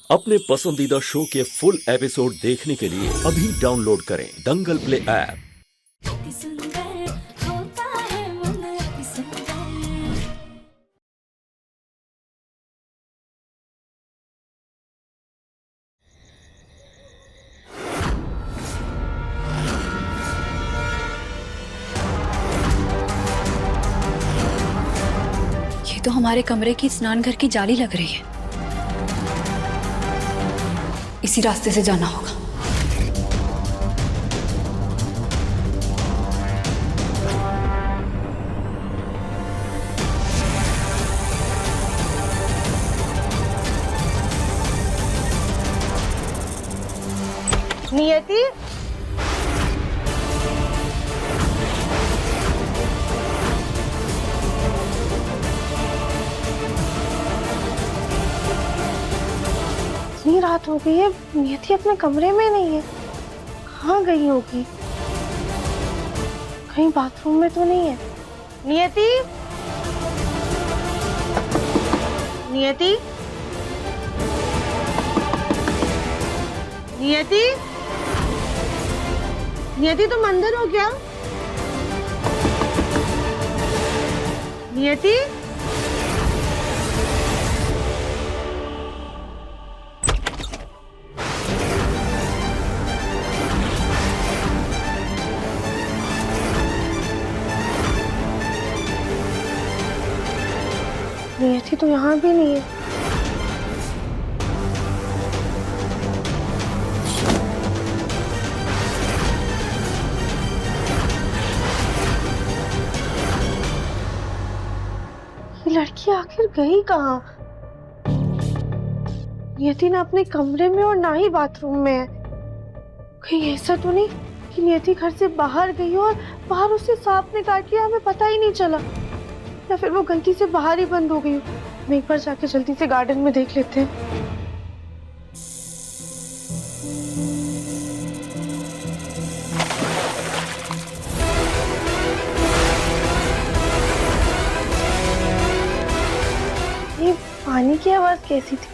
अपने पसंदीदा शो के फुल एपिसोड देखने के लिए अभी डाउनलोड करें दंगल प्ले ऐप। ये तो हमारे कमरे की स्नान घर की जाली लग रही है। इसी रास्ते से जाना होगा। नियति, इतनी रात हो गई है, नियति अपने कमरे में नहीं है। कहाँ गई होगी? कहीं बाथरूम में तो नहीं है। नियति, नियति, नियति, नियति, तुम अंदर हो क्या? नियति, नियति तो यहाँ भी नहीं है। ये लड़की आखिर गई कहाँ? नियति ना अपने कमरे में और ना ही बाथरूम में है। कहीं ऐसा तो नहीं कि नियति घर से बाहर गई और बाहर उसे सांप ने काट लिया, हमें पता ही नहीं चला, या फिर वो गलती से बाहर ही बंद हो गई हो। हम एक बार जाके जल्दी से गार्डन में देख लेते हैं। ये पानी की आवाज कैसी थी?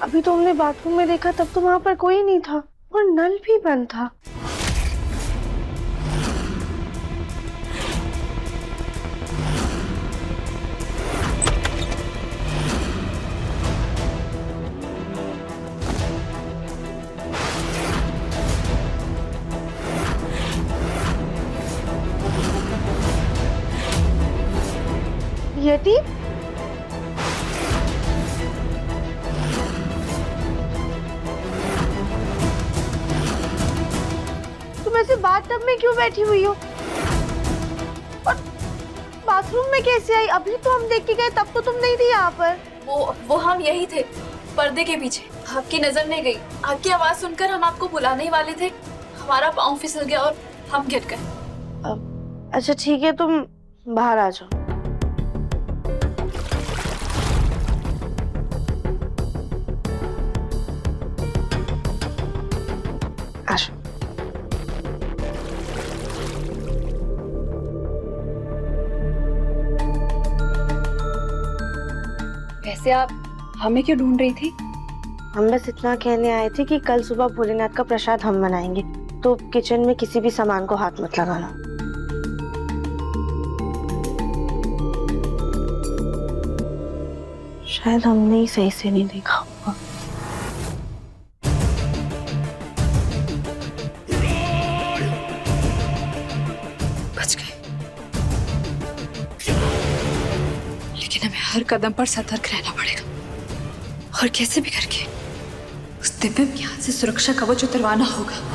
अभी तो हमने बाथरूम में देखा, तब तो वहां पर कोई नहीं था और नल भी बंद था। यति, तुम ऐसे बाथटब में क्यों बैठी हुई हो? और बाथरूम में कैसे आई? अभी तो हम देख के गए, तब तो तुम नहीं थी यहाँ पर। वो हम यही थे, पर्दे के पीछे। आपकी नजर नहीं गई। आपकी आवाज सुनकर हम आपको बुलाने ही वाले थे, हमारा पाँव फिसल गया और हम गिर गए। अच्छा ठीक है, तुम बाहर आ जाओ। आशा, वैसे आप हमें क्यों ढूंढ रही थी? हम बस इतना कहने आए थे कि कल सुबह भोलेनाथ का प्रसाद हम बनाएंगे, तो किचन में किसी भी सामान को हाथ मत लगाना। शायद हमने ही सही से नहीं देखा होगा। बच गए, लेकिन हमें हर कदम पर सतर्क रहना पड़ेगा और कैसे भी करके उस दिव्य ज्ञान से सुरक्षा कवच उतरवाना होगा।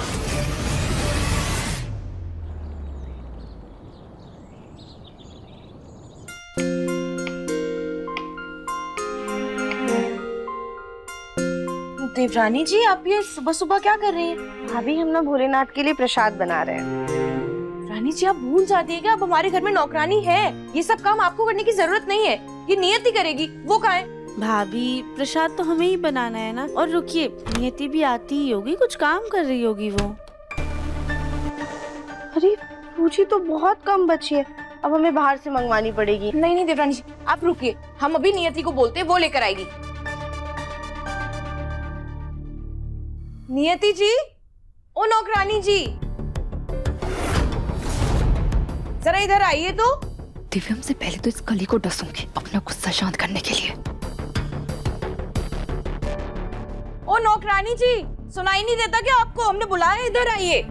देवरानी जी, आप ये सुबह सुबह क्या कर रही हैं? भाभी, हम ना भोलेनाथ के लिए प्रसाद बना रहे हैं। रानी जी, आप भूल जाती है क्या? अब हमारे घर में नौकरानी है। ये सब काम आपको करने की जरूरत नहीं है, ये नियति करेगी। वो कहाँ है? भाभी, प्रसाद तो हमें ही बनाना है ना। और रुकिए, नियति भी आती ही होगी, कुछ काम कर रही होगी वो। अरे पूछी तो बहुत कम बची है, अब हमें बाहर से मंगवानी पड़ेगी। नहीं नहीं देवरानी जी, आप रुकिए, हम अभी नियति को बोलते हैं, वो लेकर आएगी। नियति जी, ओ नौकरानी जी, जरा इधर आइए तो। दिव्यम से पहले तो इस कली को डसूंगी अपना गुस्सा शांत करने के लिए। ओ नौकरानी जी, सुनाई नहीं देता क्या आपको? हमने बुलाया, इधर आइए।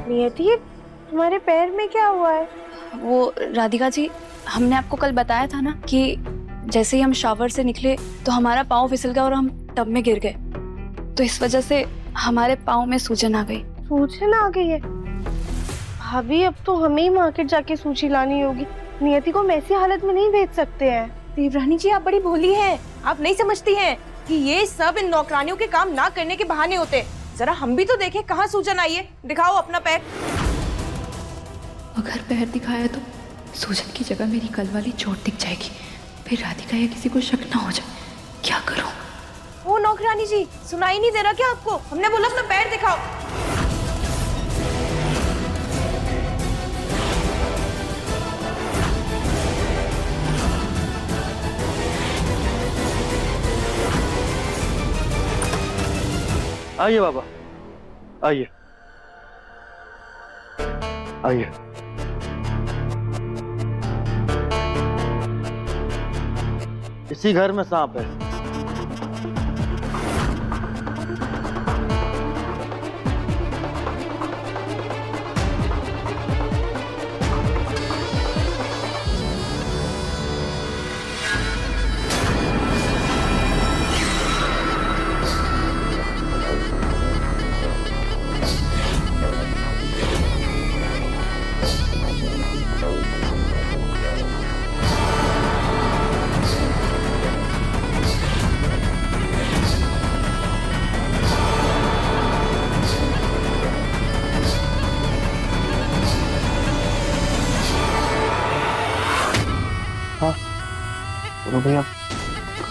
नियति, तुम्हारे पैर में क्या हुआ है? वो राधिका जी, हमने आपको कल बताया था ना कि जैसे ही हम शावर से निकले तो हमारा पाँव फिसल गया और हम टब में गिर गए, तो इस वजह से हमारे पाँव में सूजन आ गई। सूजन आ गई है? भाभी, अब तो हमें ही मार्केट जाके सूजी लानी होगी। नियति को हम ऐसी हालत में नहीं भेज सकते हैं। देवरानी जी, आप बड़ी भोली हैं। आप नहीं समझती हैं कि ये सब इन नौकरानियों के काम ना करने के बहाने होते हैं। जरा हम भी तो देखें कहाँ सूजन आई है। दिखाओ अपना पैर। अगर पैर दिखाया तो सूजन की जगह मेरी कल वाली चोट दिख जाएगी, फिर राधिका या किसी को शक ना हो जाए। क्या करूं? ओ नौकरानी जी, सुनाई नहीं दे रहा क्या आपको? हमने बोला अपना पैर दिखाओ। आइए बाबा, आइए आइए। इसी घर में सांप है। भैया,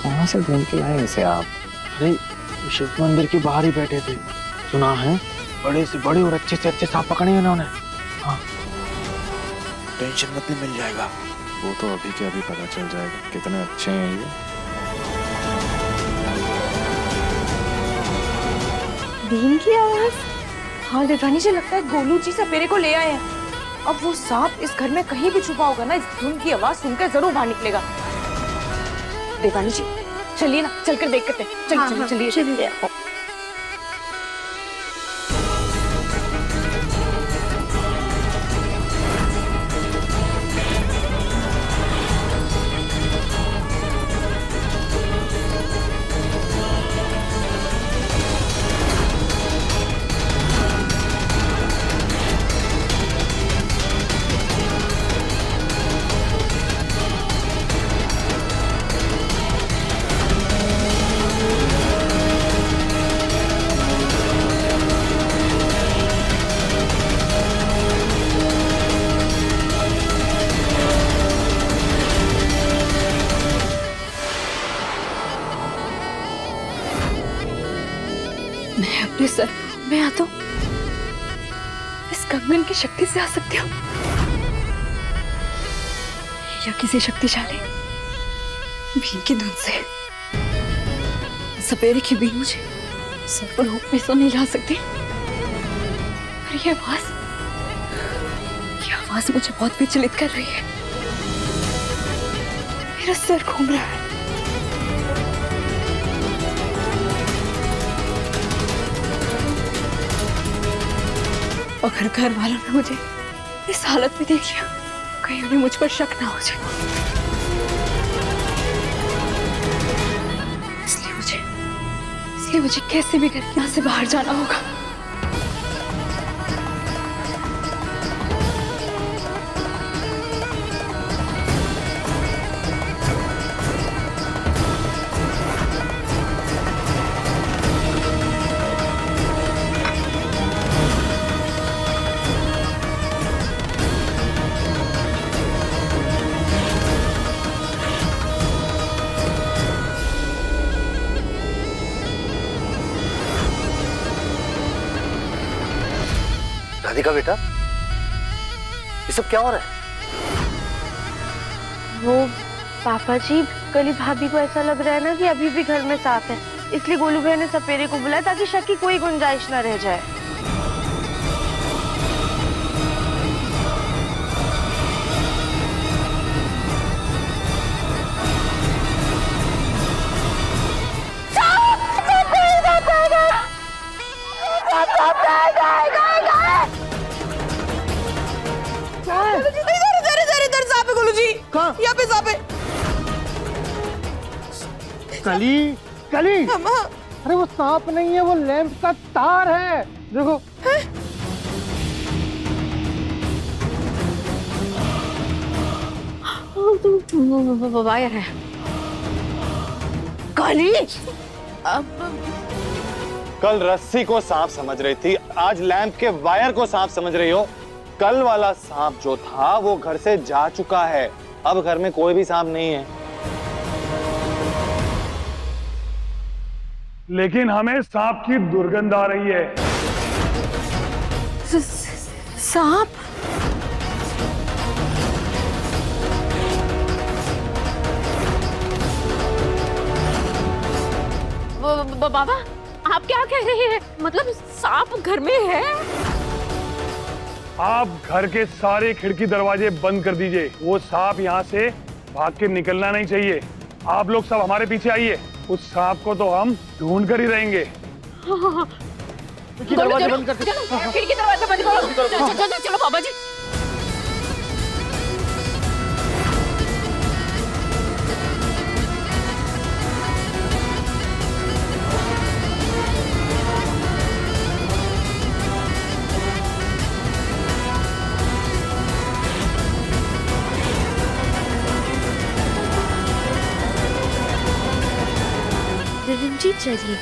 कहाँ से ढूंढ के लाए इसे आप? अरे शिव मंदिर के बाहर ही बैठे थे, सुना है बड़े से बड़े और अच्छे से अच्छे सांप पकड़े हैं इन्होंने। हाँ, टेंशन मत ले, मिल जाएगा। वो तो अभी के अभी पता चल जाएगा कितने अच्छे हैं ये। दीन की आवाज? हाँ देवरानी जी, लगता है गोलू जी सपेरे को ले आए हैं। अब वो सांप इस घर में कहीं भी छुपा होगा ना, इस धुन की आवाज सुनकर जरूर बाहर निकलेगा। देवरानी जी, चलिए ना, चलकर देख करते हैं। चलिए चलिए चलिए। मैं अपने सर में आ तो इस कंगन की शक्ति से आ सकती हूँ, या किसी शक्तिशाली बीन की धुन से। सपेरे की बीन मुझे सर्वरूप में तो नहीं ला सकती, पर ये आवाज मुझे बहुत विचलित कर रही है। मेरा सर घूम रहा है। अगर घर वालों ने मुझे इस हालत में देख लिया, कहीं उन्हें मुझ पर शक ना हो जाए। इसलिए मुझे कैसे भी करके यहाँ से बाहर जाना होगा। राधिका बेटा, ये सब क्या हो रहा है? वो पापा जी, कली भाभी को ऐसा लग रहा है ना कि अभी भी घर में सांप है, इसलिए गोलू भैया ने सपेरे को बुलाया ताकि शक की कोई गुंजाइश न रह जाए। यहाँ पे सांप है। कली, कली, अरे वो सांप नहीं है, वो लैंप का तार है, देखो। वायर है। कली, कल रस्सी को सांप समझ रही थी, आज लैंप के वायर को सांप समझ रही हो। कल वाला सांप जो था वो घर से जा चुका है, अब घर में कोई भी सांप नहीं है। लेकिन हमें सांप की दुर्गंध आ रही है। सांप? बाबा, आप क्या कह रहे हैं? मतलब सांप घर में है? आप घर के सारे खिड़की दरवाजे बंद कर दीजिए, वो सांप यहाँ से भाग के निकलना नहीं चाहिए। आप लोग सब हमारे पीछे आइए, उस सांप को तो हम ढूंढ कर ही रहेंगे। खिड़की दरवाजे बंद कर, खिड़की दरवाजा बंद करो। चलो चलो बाबा जी। रंजीत चलिए,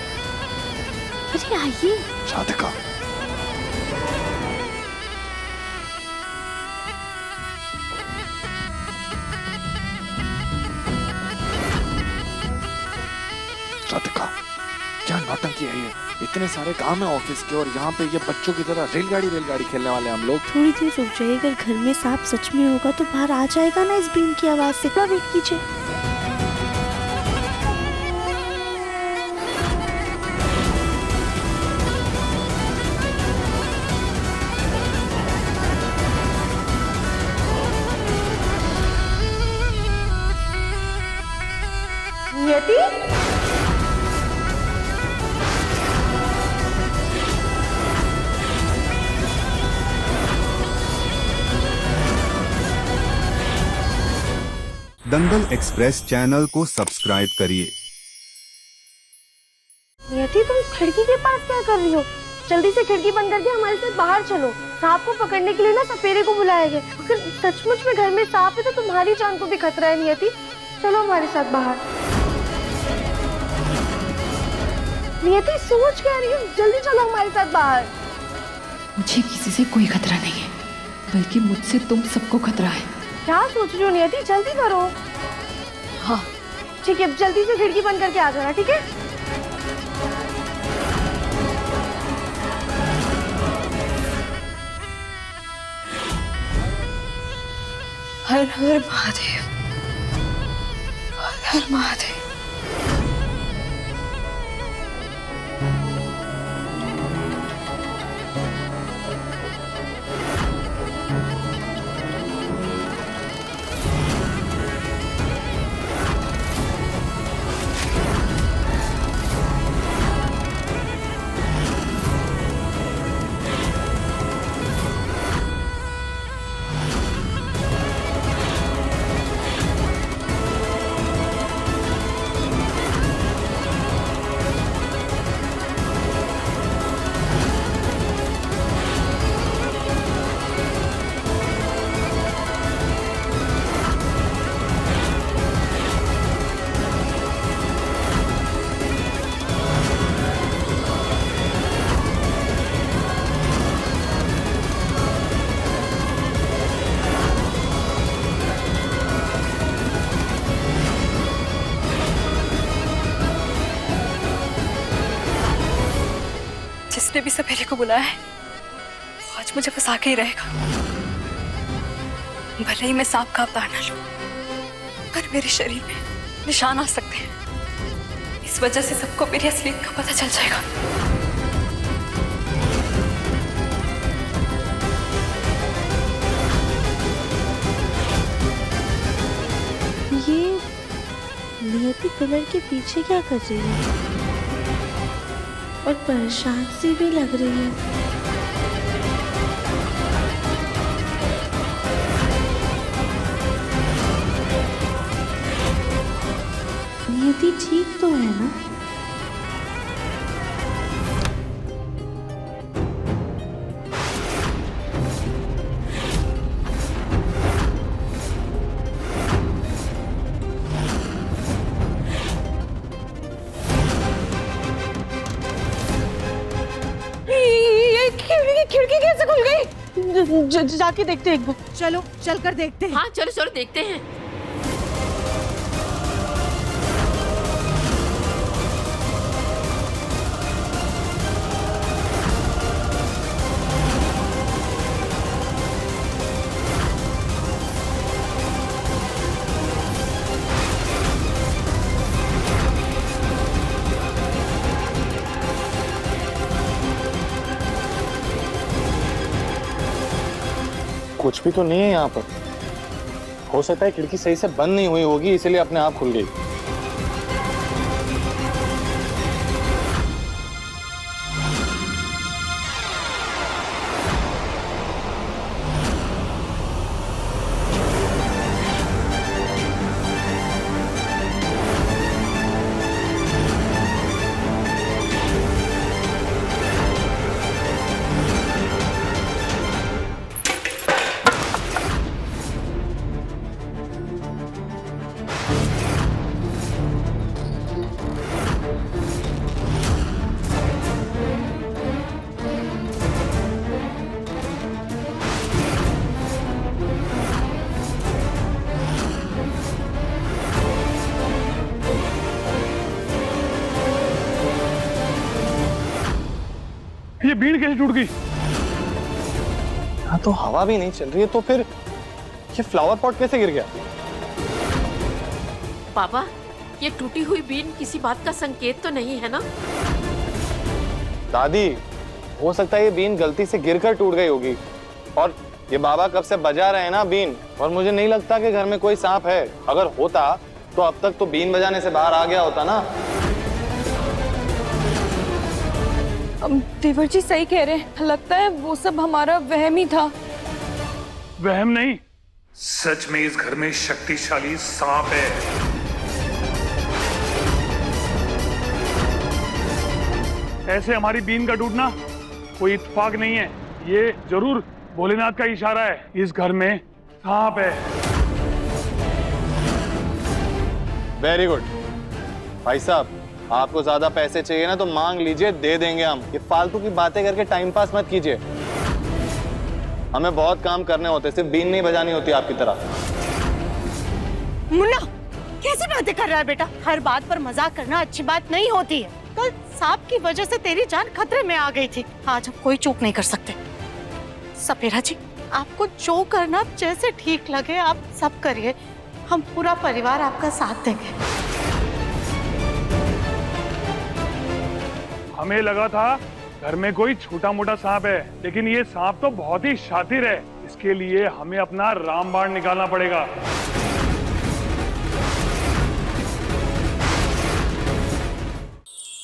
अरे आइए। राधिका, राधिका, क्या नौटंकी है ये? इतने सारे काम है ऑफिस के और यहाँ पे ये बच्चों की तरह रेलगाड़ी खेलने वाले हम लोग। थोड़ी देर रुक जाइए, अगर घर में सांप सच में होगा तो बाहर आ जाएगा ना इस बीन की आवाज से। क्या वेट कीजिए। नियति, दंगल एक्सप्रेस चैनल को सब्सक्राइब करिए। नियति, तुम खिड़की के पास क्या कर रही हो? जल्दी से खिड़की बंद करके हमारे साथ बाहर चलो। सांप को पकड़ने के लिए ना सपेरे को बुलाया गया। अगर सचमुच में घर में सांप है तो तुम्हारी जान को भी खतरा है। नियति, चलो हमारे साथ बाहर। नियति, सोच क्या रही हो? जल्दी चलो हमारे साथ बाहर। मुझे किसी से कोई खतरा नहीं है, बल्कि मुझसे तुम सबको खतरा है। क्या सोच रही हो नियति? जल्दी करो। हाँ ठीक है, जल्दी से खिड़की बंद करके आ जाना, ठीक है? हर हर महादेव, हर हर महादेव। जिसने भी सपेरे को बुलाया है, आज आज मुझे फंसा के ही रहेगा। भले ही मैं सांप का अवतार न लूं, पर मेरे शरीर में निशान आ सकते हैं। इस वजह से सबको मेरी असलियत का पता चल जाएगा। ये नियति पिलर के पीछे क्या कर रही है और परेशान सी भी लग रही है। नियति ठीक तो है ना? ये खिड़की कैसे खुल गई? जाके देखते हैं एक बार। चलो चल कर देखते हैं। हाँ चलो चलो देखते हैं। कुछ भी तो नहीं है यहाँ पर। हो सकता है खिड़की सही से बंद नहीं हुई होगी, इसलिए अपने आप खुल गई। ये बीड़ कैसे टूट गई? यहाँ तो हवा भी नहीं चल रही है, तो फिर ये फ्लावर पॉट कैसे गिर गया? पापा ये टूटी हुई बीन किसी बात का संकेत तो नहीं है ना? दादी, हो सकता है ये बीन गलती से गिरकर टूट गई होगी। और ये बाबा कब से बजा रहे हैं ना बीन, और मुझे नहीं लगता कि घर में कोई सांप है। अगर होता तो अब तक तो बीन बजाने से बाहर आ गया होता ना। देवर जी सही कह रहे हैं, लगता है वो सब हमारा वहम ही था। वहम नहीं, सच में इस घर में शक्तिशाली सांप है। ऐसे हमारी बीन का टूटना कोई इत्तेफाक नहीं है, ये जरूर भोलेनाथ का इशारा है। इस घर में सांप है। वेरी गुड भाई साहब, आपको ज्यादा पैसे चाहिए ना तो मांग लीजिए, दे देंगे हम। ये फालतू की बातें करके टाइम पास मत कीजिए। हमें बहुत काम करने होते, सिर्फ बीन नहीं बजानी होती आपकी तरह। मुन्ना कैसी बातें कर रहा है बेटा? हर बात पर मजाक करना अच्छी बात नहीं होती है। कल सांप की वजह से तेरी जान खतरे में आ गई थी, आज हम कोई चूक नहीं कर सकते। सपेरा जी, आपको जो करना जैसे ठीक लगे आप सब करिए, हम पूरा परिवार आपका साथ देंगे। हमें लगा था घर में कोई छोटा मोटा सांप है, लेकिन ये सांप तो बहुत ही शातिर है। इसके लिए हमें अपना रामबाण निकालना पड़ेगा।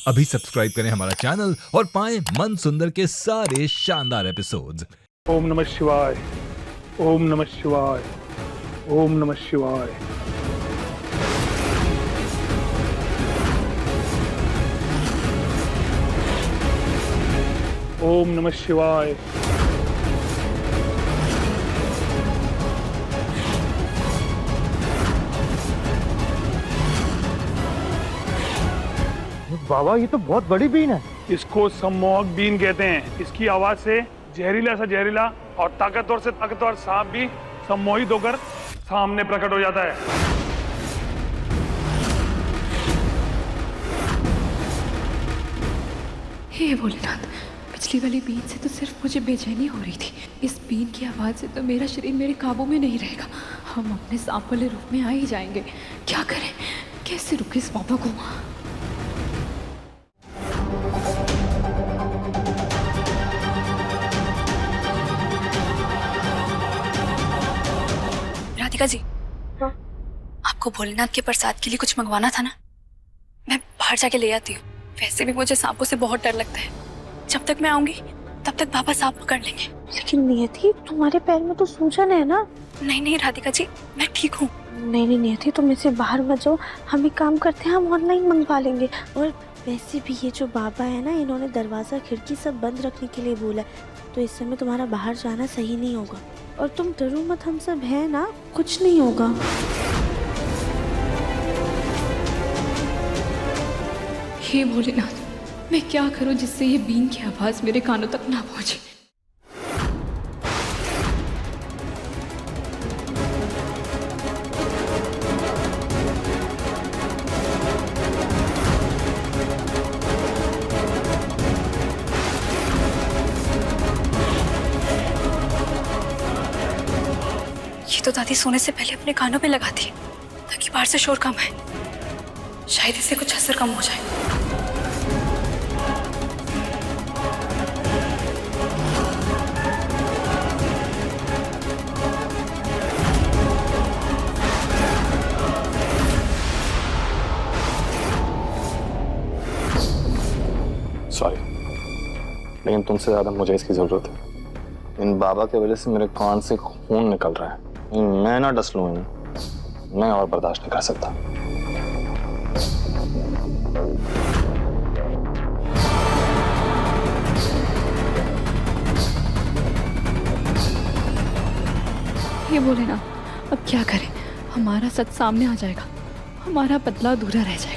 अभी सब्सक्राइब करें हमारा चैनल और पाएं मन सुंदर के सारे शानदार एपिसोड्स। ओम नमः शिवाय, ओम नमः शिवाय, ओम नमः शिवाय। ओम नमः शिवाय। बाबा ये तो बहुत बड़ी बीन है। इसको सम्मोहक बीन कहते हैं। इसकी आवाज से जहरीला सा जहरीला और ताकतवर से ताकतवर सांप भी सम्मोहित होकर सामने प्रकट हो जाता है। हे भोलेनाथ, पिछली वाली बीन से तो सिर्फ मुझे बेचैनी हो रही थी, इस बीन की आवाज़ से तो मेरा शरीर मेरे काबू में नहीं रहेगा। हम अपने सांप वाले रूप में आ ही जाएंगे। क्या करें, कैसे रुके इस पापा को? राधिका जी, आपको भोलेनाथ के प्रसाद के लिए कुछ मंगवाना था ना? मैं बाहर जाके ले आती हूँ। वैसे भी मुझे सांपों से बहुत डर लगता है। जब तक मैं आऊंगी तब तक पापा सांप पकड़ लेंगे। लेकिन नियति, तुम्हारे पैर में तो सूजन है ना? नहीं नहीं राधिका जी, मैं ठीक हूँ। नहीं नियति, तुम इसे बाहर मत जाओ। हम एक काम करते हैं, हम ऑनलाइन मंगवा लेंगे। और वैसे भी ये जो बाबा है ना, इन्होंने दरवाज़ा खिड़की सब बंद रखने के लिए बोला है, तो इस समय तुम्हारा बाहर जाना सही नहीं होगा। और तुम डरो मत, हम सब है ना, कुछ नहीं होगा। हे भोलेनाथ, मैं क्या करूं जिससे ये बीन की आवाज़ मेरे कानों तक ना पहुंचे? ये तो दादी सोने से पहले अपने कानों पे लगा दी ताकि बाहर से शोर कम है। शायद इससे कुछ असर कम हो जाए। सॉरी, लेकिन तुमसे ज्यादा मुझे इसकी जरूरत है। इन बाबा की वजह से मेरे कान से खून निकल रहा है। मैं ना डस लूं इन्हें, मैं और बर्दाश्त नहीं कर सकता। ये बोले ना, अब क्या करें? हमारा सच सामने आ जाएगा, हमारा बदला अधूरा रह जाएगा।